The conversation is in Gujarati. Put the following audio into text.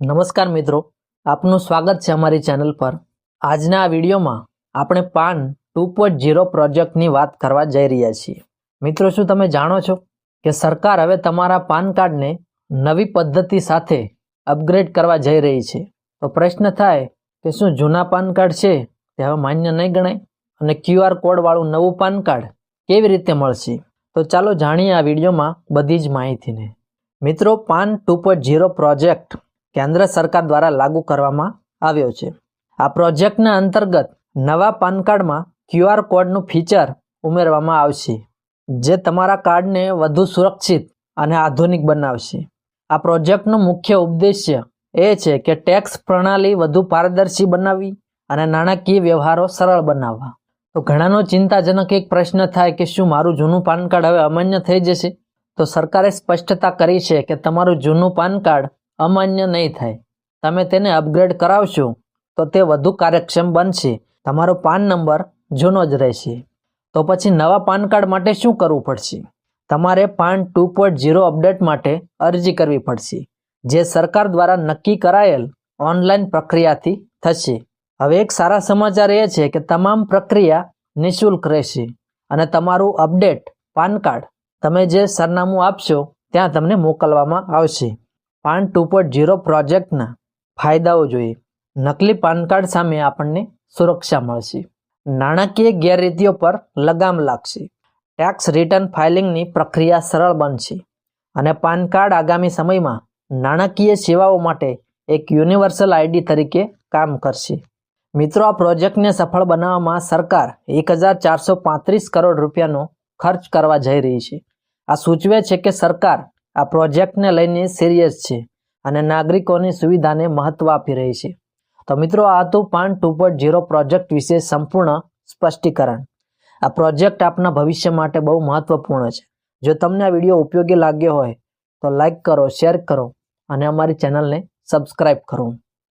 નમસ્કાર મિત્રો, આપનું સ્વાગત છે અમારી ચેનલ પર। આજના આ વિડીયોમાં આપણે પાન 2.0 પ્રોજેક્ટની વાત કરવા જઈ રહ્યા છીએ। મિત્રો, શું તમે જાણો છો કે સરકાર હવે તમારા પાન કાર્ડને નવી પદ્ધતિ સાથે અપગ્રેડ કરવા જઈ રહી છે? તો પ્રશ્ન થાય કે શું જૂના પાન કાર્ડ છે તે હવે માન્ય નહીં ગણાય અને QR કોડવાળું નવું પાન કાર્ડ કેવી રીતે મળશે? તો ચાલો જાણીએ આ વિડીયોમાં બધી જ માહિતીને। મિત્રો, પાન 2.0 પ્રોજેક્ટ કેન્દ્ર સરકાર દ્વારા લાગુ કરવામાં આવ્યો છે। આ પ્રોજેક્ટના અંતર્ગત નવા પાન કાર્ડમાં QR કોડનું ફીચર ઉમેરવામાં આવશે, જે તમારા કાર્ડને વધુ સુરક્ષિત અને આધુનિક બનાવશે। આ પ્રોજેક્ટનો મુખ્ય ઉદ્દેશ્ય એ છે કે ટેક્સ પ્રણાલી વધુ પારદર્શી બનાવવી અને નાણાકીય વ્યવહારો સરળ બનાવવા। તો ઘણાનો ચિંતાજનક એક પ્રશ્ન થાય કે શું મારું જૂનું પાન કાર્ડ હવે અમાન્ય થઈ જશે? તો સરકારે સ્પષ્ટતા કરી છે કે તમારું જૂનું પાન કાર્ડ અમાન્ય નહીં થાય। તમે તેને અપગ્રેડ કરાવશો તો તે વધુ કાર્યક્ષમ બનશે। તમારો પાન નંબર જૂનો જ રહેશે। તો પછી નવા પાન કાર્ડ માટે શું કરવું પડશે? તમારે પાન 2.0 અપડેટ માટે અરજી કરવી પડશે, જે સરકાર દ્વારા નક્કી કરાયેલ ઓનલાઈન પ્રક્રિયાથી થશે। હવે એક સારા સમાચાર એ છે કે તમામ પ્રક્રિયા નિઃશુલ્ક રહેશે અને તમારું અપડેટ પાન કાર્ડ તમે જે સરનામું આપશો ત્યાં તમને મોકલવામાં આવશે। પાન 2.0 પ્રોજેક્ટના ફાયદાઓ જોઈએ। નકલી પાન કાર્ડ સામે આપણને સુરક્ષા મળશે, નાણાકીય ગેરરીતિઓ પર લગામ લાગશે, ટેક્સ રિટર્ન ફાઇલિંગની પ્રક્રિયા સરળ બનશે અને પાન કાર્ડ આગામી સમયમાં નાણાકીય સેવાઓ માટે એક યુનિવર્સલ ID તરીકે કામ કરશે। મિત્રો, આ પ્રોજેક્ટને સફળ બનાવવામાં સરકાર 1435 કરોડ રૂપિયાનો ખર્ચ કરવા જઈ રહી છે। આ સૂચવે છે કે સરકાર આ પ્રોજેક્ટને લઈને સિરિયસ છે અને નાગરિકોની સુવિધાને મહત્વ આપી રહી છે। તો મિત્રો, આ હતું પાન 2.0 પ્રોજેક્ટ વિશે સંપૂર્ણ સ્પષ્ટીકરણ। આ પ્રોજેક્ટ આપના ભવિષ્ય માટે બહુ મહત્વપૂર્ણ છે। જો તમને આ વિડીયો ઉપયોગી લાગ્યો હોય તો લાઈક કરો, શેર કરો અને અમારી ચેનલને સબસ્ક્રાઈબ કરો।